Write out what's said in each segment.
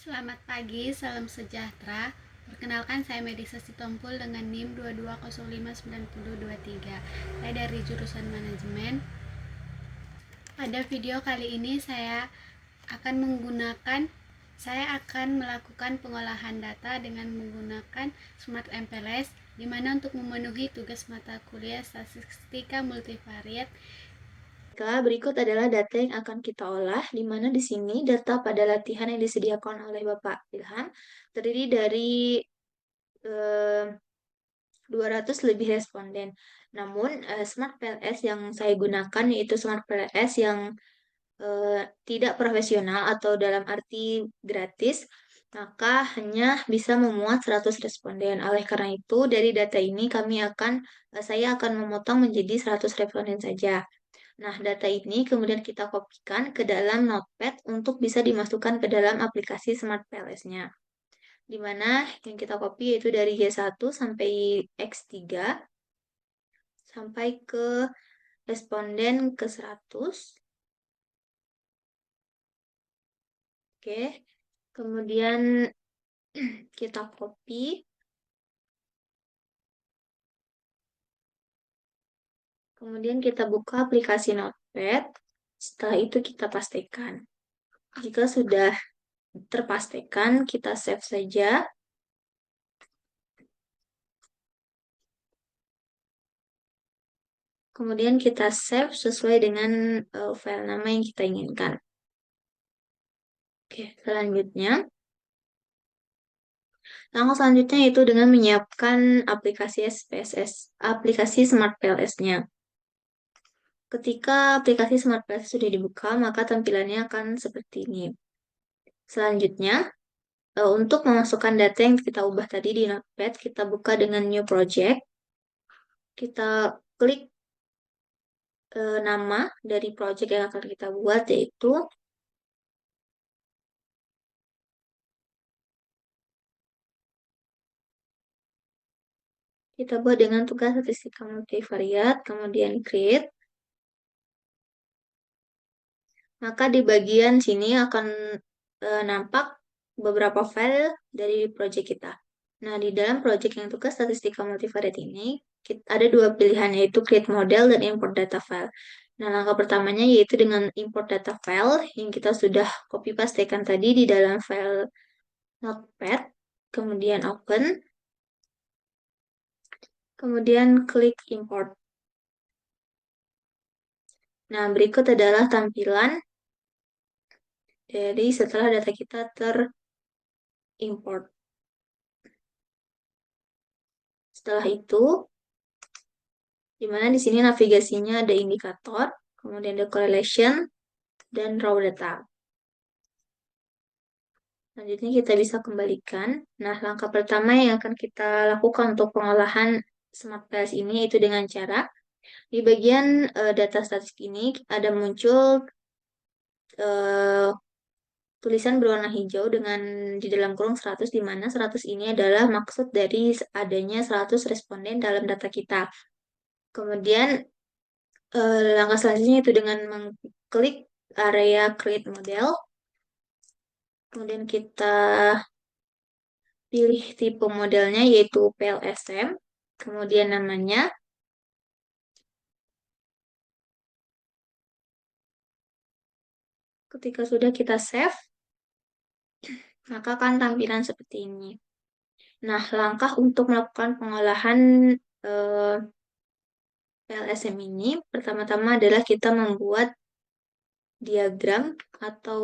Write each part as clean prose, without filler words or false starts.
Selamat pagi, salam sejahtera. Perkenalkan, saya Medisa Sitompul dengan NIM 22059023. Saya dari jurusan manajemen. Pada video kali ini saya akan melakukan pengolahan data dengan menggunakan Smart MPLS, di mana untuk memenuhi tugas mata kuliah Statistika Multivariat. Berikut adalah data yang akan kita olah, di mana di sini data pada latihan yang disediakan oleh Bapak Ilham terdiri dari 200 lebih responden. Namun, Smart PLS yang saya gunakan yaitu Smart PLS yang tidak profesional atau dalam arti gratis, maka hanya bisa memuat 100 responden. Oleh karena itu, dari data ini saya akan memotong menjadi 100 responden saja. Nah, data ini kemudian kita kopikan ke dalam Notepad untuk bisa dimasukkan ke dalam aplikasi Smart PLS-nya. Di mana yang kita copy yaitu dari Y1 sampai X3 sampai ke responden ke 100. Oke. Kemudian kita copy. Kemudian kita buka aplikasi Notepad. Setelah itu kita pastikan. Jika sudah terpastikan, kita save saja. Kemudian kita save sesuai dengan file nama yang kita inginkan. Oke, selanjutnya. Langkah selanjutnya yaitu dengan menyiapkan aplikasi SPSS, aplikasi Smart PLS-nya. Ketika aplikasi Smart PLS sudah dibuka, maka tampilannya akan seperti ini. Selanjutnya, untuk memasukkan data yang kita ubah tadi di Notepad, kita buka dengan New Project. Kita klik nama dari project yang akan kita buat, yaitu kita buat dengan tugas statistika multivariat, kemudian create. Maka di bagian sini akan nampak beberapa file dari project kita. Nah, di dalam project yang tugas statistika multivariate ini, ada dua pilihan, yaitu create model dan import data file. Nah, langkah pertamanya yaitu dengan import data file yang kita sudah copy pastekan tadi di dalam file Notepad, kemudian open, kemudian klik import. Nah, berikut adalah tampilan dari setelah data kita terimport. Setelah itu, di mana di sini navigasinya ada indikator, kemudian ada correlation, dan raw data. Selanjutnya kita bisa kembalikan. Nah, langkah pertama yang akan kita lakukan untuk pengolahan Smart PLS ini yaitu dengan cara di bagian data statistik ini ada muncul uh, tulisan berwarna hijau dengan di dalam kurung 100, di mana 100 ini adalah maksud dari adanya 100 responden dalam data kita. Kemudian langkah selanjutnya itu dengan mengklik area create model. Kemudian kita pilih tipe modelnya yaitu PLSM. Kemudian namanya. Ketika sudah kita save, maka akan tampilan seperti ini. Nah, langkah untuk melakukan pengolahan eh, PLSM ini, pertama-tama adalah kita membuat diagram atau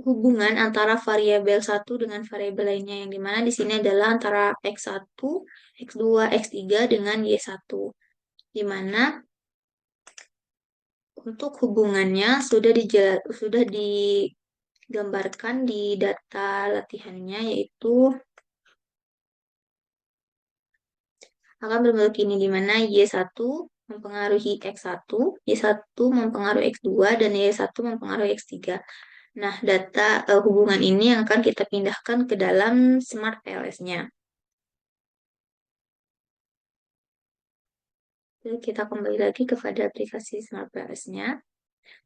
hubungan antara variabel satu dengan variabel lainnya, yang dimana di sini adalah antara X1, X2, X3 dengan Y1. Dimana untuk hubungannya sudah digambarkan di data latihannya, yaitu akan berbentuk ini, di mana Y1 mempengaruhi X1, Y1 mempengaruhi X2, dan Y1 mempengaruhi X3. Nah, data hubungan ini yang akan kita pindahkan ke dalam Smart PLS-nya. Jadi kita kembali lagi kepada aplikasi Smart PLS-nya.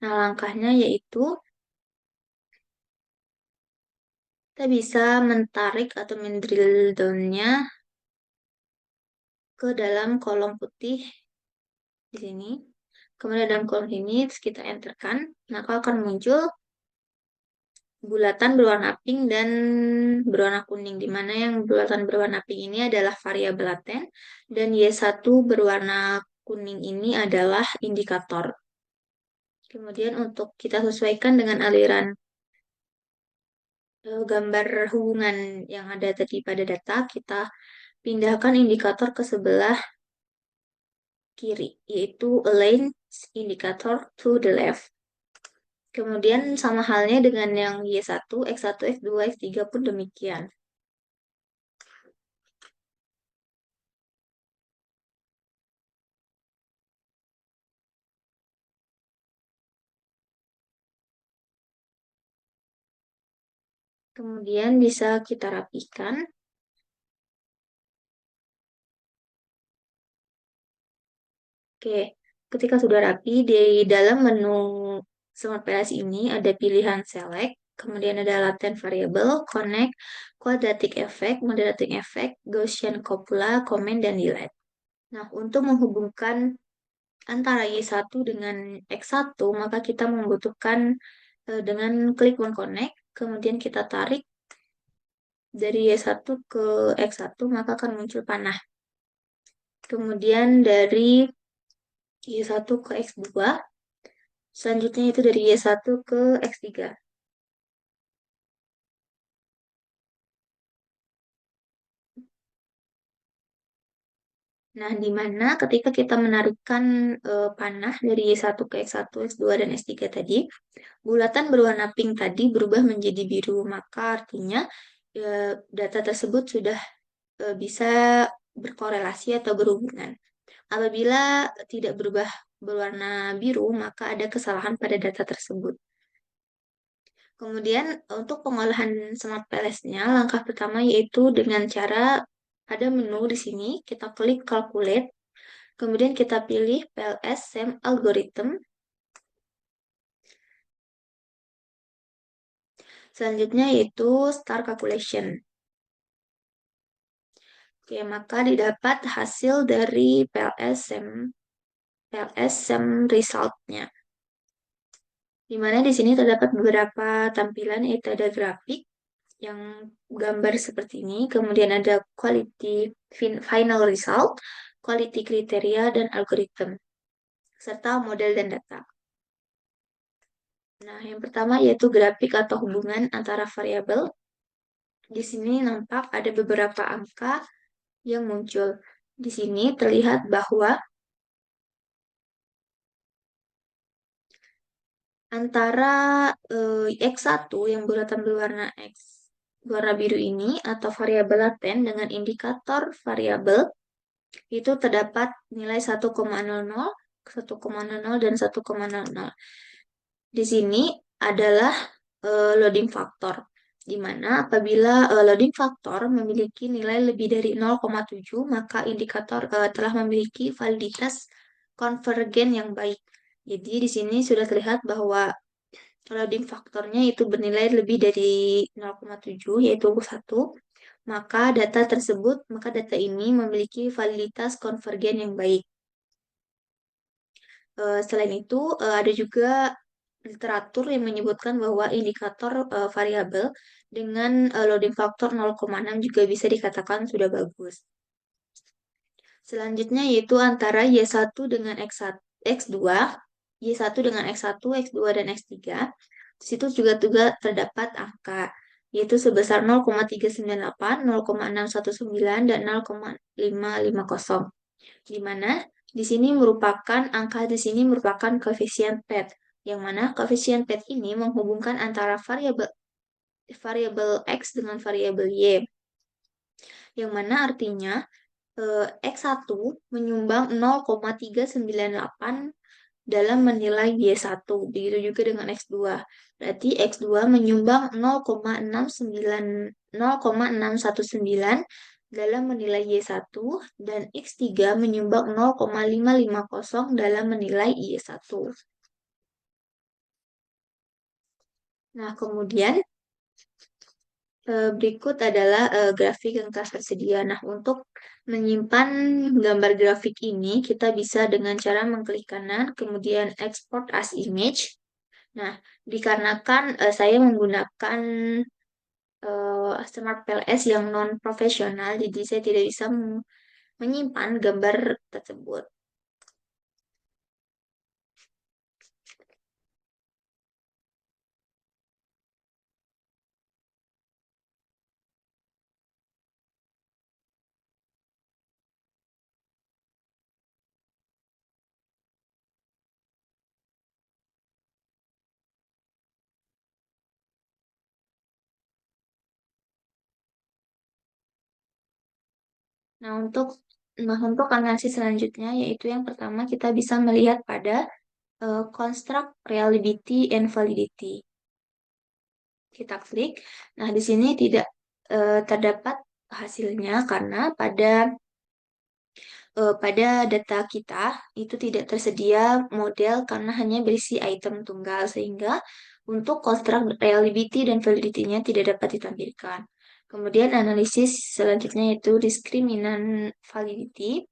Nah, langkahnya yaitu kita bisa mentarik atau mendrill down-nya ke dalam kolom putih di sini. Kemudian dalam kolom ini terus kita enterkan, maka akan muncul bulatan berwarna pink dan berwarna kuning, di mana yang bulatan berwarna pink ini adalah variabel laten, dan Y1 berwarna kuning ini adalah indikator. Kemudian untuk kita sesuaikan dengan aliran gambar hubungan yang ada tadi pada data, kita pindahkan indikator ke sebelah kiri, yaitu align indicator to the left. Kemudian sama halnya dengan yang Y1, X1, X2, X3 pun demikian. Kemudian bisa kita rapikan. Oke, ketika sudah rapi, di dalam menu Smart PLS ini ada pilihan Select, kemudian ada Latent Variable, Connect, Quadratic Effect, Moderating Effect, Gaussian Copula, Comment, dan Delete. Nah, untuk menghubungkan antara Y1 dengan X1, maka kita membutuhkan dengan klik Connect, kemudian kita tarik dari Y1 ke X1, maka akan muncul panah. Kemudian dari Y1 ke X2, selanjutnya itu dari Y1 ke X3. Nah, di mana ketika kita menarikkan panah dari Y1 ke X1, X2, dan S3 tadi, bulatan berwarna pink tadi berubah menjadi biru. Maka artinya data tersebut sudah bisa berkorelasi atau berhubungan. Apabila tidak berubah berwarna biru, maka ada kesalahan pada data tersebut. Kemudian untuk pengolahan Smart PLS-nya, langkah pertama yaitu dengan cara ada menu di sini, kita klik Calculate, kemudian kita pilih PLS SEM Algorithm. Selanjutnya yaitu Start Calculation. Oke, maka didapat hasil dari PLS SEM result-nya. Di mana di sini terdapat beberapa tampilan, yaitu ada grafik yang gambar seperti ini, kemudian ada quality final result, quality kriteria, dan algoritma, serta model dan data. Nah, yang pertama yaitu grafik atau hubungan antara variabel. Di sini nampak ada beberapa angka yang muncul. Di sini terlihat bahwa antara X1 yang bulatan berwarna X warna biru ini atau variabel laten dengan indikator variabel itu terdapat nilai 1,00, 1,00, dan 1,00. Di sini adalah loading factor, di mana apabila loading factor memiliki nilai lebih dari 0,7, maka indikator telah memiliki validitas konvergen yang baik. Jadi di sini sudah terlihat bahwa loading faktornya itu bernilai lebih dari 0,7, yaitu 1, maka data ini memiliki validitas konvergen yang baik. Selain itu, ada juga literatur yang menyebutkan bahwa indikator variabel dengan loading factor 0,6 juga bisa dikatakan sudah bagus. Selanjutnya yaitu antara Y1 dengan X2, Y1 dengan X1, X2, dan X3. Di situ juga terdapat angka, yaitu sebesar 0,398, 0,619, dan 0,550. Di mana di sini merupakan koefisien PET, yang mana koefisien PET ini menghubungkan antara variabel X dengan variabel Y, yang mana artinya X1 menyumbang 0,398 dalam menilai Y1, begitu juga dengan X2. Berarti X2 menyumbang 0,619 dalam menilai Y1, dan X3 menyumbang 0,550 dalam menilai Y1. Nah, kemudian Berikut adalah grafik yang telah tersedia. Nah, untuk menyimpan gambar grafik ini, kita bisa dengan cara mengklik kanan, kemudian export as image. Nah, dikarenakan saya menggunakan Smart PLS yang non-profesional, jadi saya tidak bisa menyimpan gambar tersebut. Nah, untuk analisis selanjutnya, yaitu yang pertama kita bisa melihat pada construct reliability and validity. Kita klik. Nah, di sini tidak terdapat hasilnya karena pada data kita itu tidak tersedia model karena hanya berisi item tunggal sehingga untuk construct reliability dan validity-nya tidak dapat ditampilkan. Kemudian analisis selanjutnya yaitu discriminant validity.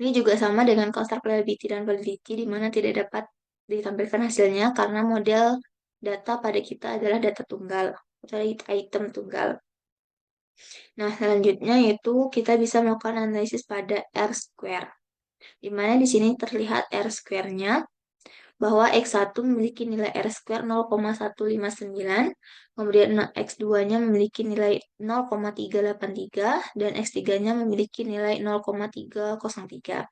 Ini juga sama dengan construct reliability dan validity di mana tidak dapat ditampilkan hasilnya karena model data pada kita adalah data tunggal atau item tunggal. Nah, selanjutnya yaitu kita bisa melakukan analisis pada R-square, di mana di sini terlihat R-square-nya bahwa X1 memiliki nilai R-square 0,159, kemudian X2-nya memiliki nilai 0,383, dan X3-nya memiliki nilai 0,303.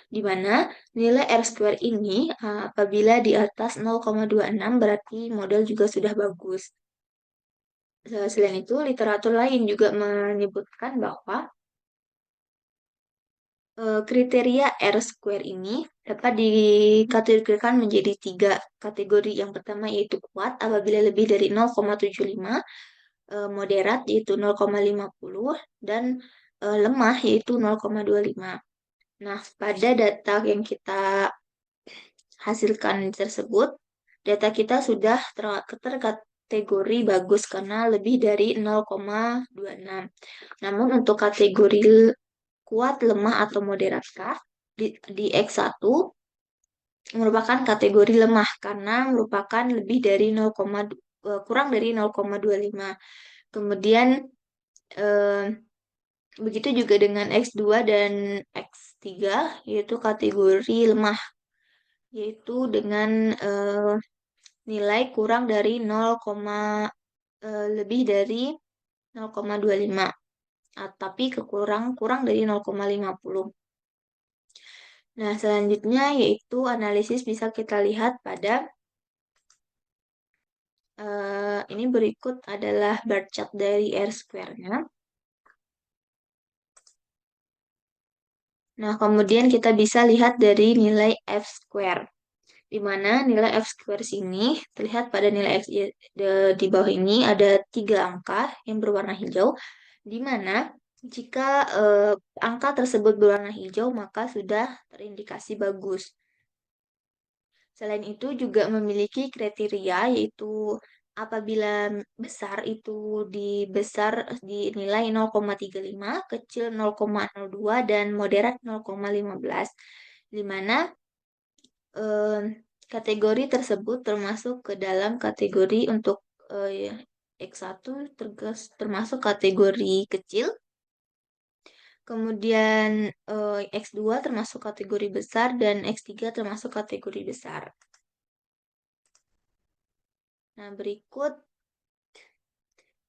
Di mana nilai R-square ini apabila di atas 0,26 berarti model juga sudah bagus. Selain itu, literatur lain juga menyebutkan bahwa kriteria R-square ini dapat dikategorikan menjadi tiga kategori. Yang pertama yaitu kuat apabila lebih dari 0,75, moderat yaitu 0,50, dan lemah yaitu 0,25. Nah, pada data yang kita hasilkan tersebut, data kita sudah terkategori bagus karena lebih dari 0,26. Namun untuk kategori kuat, lemah, atau moderatkah, di X1 merupakan kategori lemah karena merupakan lebih dari 0, kurang dari 0,25. Kemudian eh, begitu juga dengan X2 dan X3 yaitu kategori lemah, yaitu dengan nilai kurang dari 0, lebih dari 0,25, tapi kurang dari 0,50. Nah, selanjutnya yaitu analisis bisa kita lihat pada ini berikut adalah bar chart dari R-square-nya. Nah, kemudian kita bisa lihat dari nilai F-square, di mana nilai F-square sini terlihat pada nilai X di bawah ini ada 3 angka yang berwarna hijau, di mana jika angka tersebut berwarna hijau maka sudah terindikasi bagus. Selain itu juga memiliki kriteria yaitu apabila besar itu dinilai 0,35, kecil 0,02, dan moderat 0,15. Di mana eh, kategori tersebut termasuk ke dalam kategori untuk X1 termasuk kategori kecil, kemudian X2 termasuk kategori besar, dan X3 termasuk kategori besar. Nah, berikut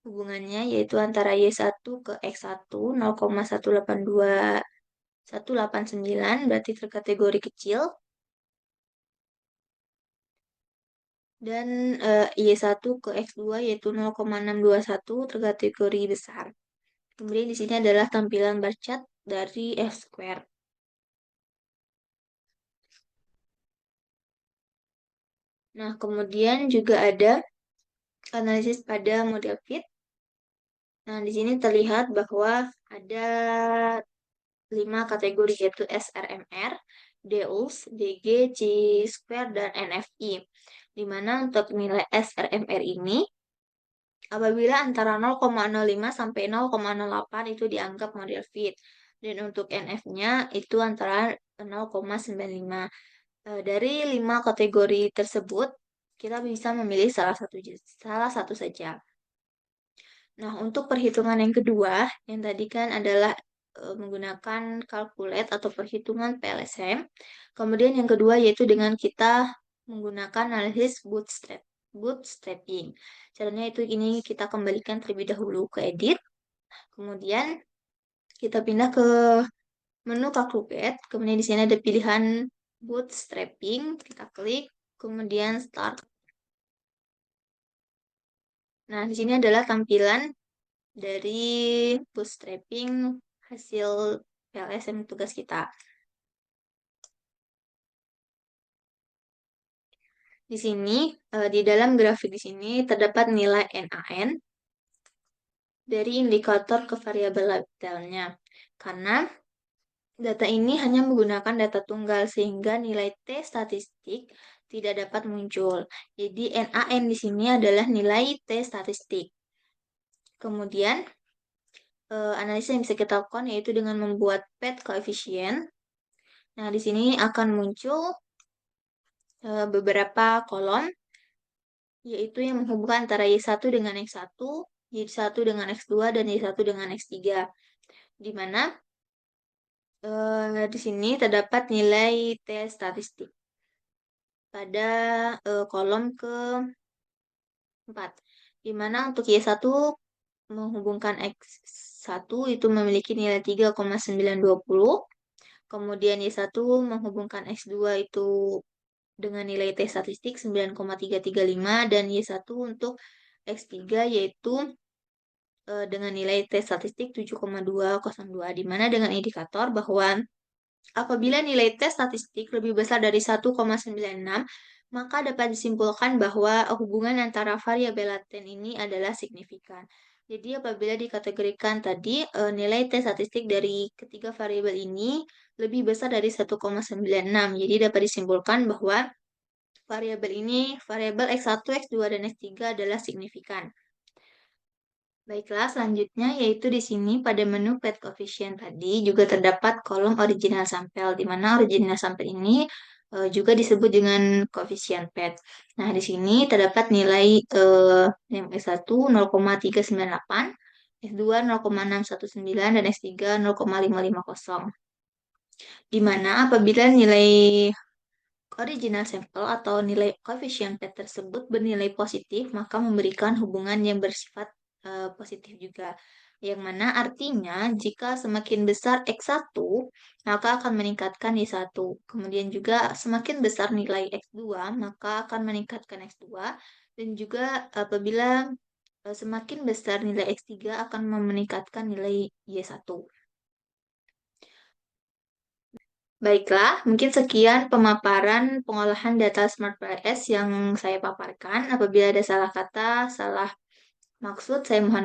hubungannya yaitu antara Y1 ke X1 0,182,189 berarti terkategori kecil, dan Y1 ke X2 yaitu 0,621 terkategori besar. Kemudian di sini adalah tampilan bar chart dari F-square. Nah, kemudian juga ada analisis pada model fit. Nah, di sini terlihat bahwa ada 5 kategori yaitu SRMR, DEULS, DG, C-square, dan NFI. Di mana untuk nilai SRMR ini apabila antara 0,05 sampai 0,08 itu dianggap model fit. Dan untuk NF-nya itu antara 0,95. Dari 5 kategori tersebut, kita bisa memilih salah satu saja. Nah, untuk perhitungan yang kedua, yang tadi kan adalah menggunakan calculate atau perhitungan PLSM. Kemudian yang kedua yaitu dengan kita menggunakan analisis bootstrapping. Caranya itu ini kita kembalikan terlebih dahulu ke edit. Kemudian kita pindah ke menu calculate. Kemudian di sini ada pilihan bootstrapping. Kita klik. Kemudian start. Nah, di sini adalah tampilan dari bootstrapping hasil PLSM tugas kita. Di sini, di dalam grafik di sini terdapat nilai NaN dari indikator ke variabel labelnya. Karena data ini hanya menggunakan data tunggal sehingga nilai T statistik tidak dapat muncul. Jadi NaN di sini adalah nilai T statistik. Kemudian analisa yang bisa kita lakukan yaitu dengan membuat PET coefficient. Nah, di sini akan muncul beberapa kolom, yaitu yang menghubungkan antara Y1 dengan X1, Y1 dengan X2, dan Y1 dengan X3. Di mana di sini terdapat nilai T statistik pada kolom ke-4. Di mana untuk Y1 menghubungkan X1 itu memiliki nilai 3,920. Kemudian Y1 menghubungkan X2 itu dengan nilai T statistik 9,335 dan Y1 untuk X3 yaitu dengan nilai T statistik 7,202, di mana dengan indikator bahwa apabila nilai T statistik lebih besar dari 1,96, maka dapat disimpulkan bahwa hubungan antara variabel laten ini adalah signifikan. Jadi apabila dikategorikan tadi nilai T statistik dari ketiga variabel ini lebih besar dari 1,96, jadi dapat disimpulkan bahwa variabel ini, variabel X1, X2, dan X3 adalah signifikan. Baiklah, selanjutnya yaitu di sini pada menu PET coefficient tadi juga terdapat kolom original sample, di mana original sample ini juga disebut dengan koefisien PET. Nah, di sini terdapat nilai yang S1 0,398, S2 0,619, dan S3 0,550. Di mana apabila nilai original sampel atau nilai koefisien P tersebut bernilai positif, maka memberikan hubungan yang bersifat positif juga. Yang mana artinya jika semakin besar X1, maka akan meningkatkan Y1. Kemudian juga semakin besar nilai X2, maka akan meningkatkan X2. Dan juga apabila semakin besar nilai X3 akan meningkatkan nilai Y1. Baiklah, mungkin sekian pemaparan pengolahan data Smart PLS yang saya paparkan. Apabila ada salah kata, salah maksud, saya mohon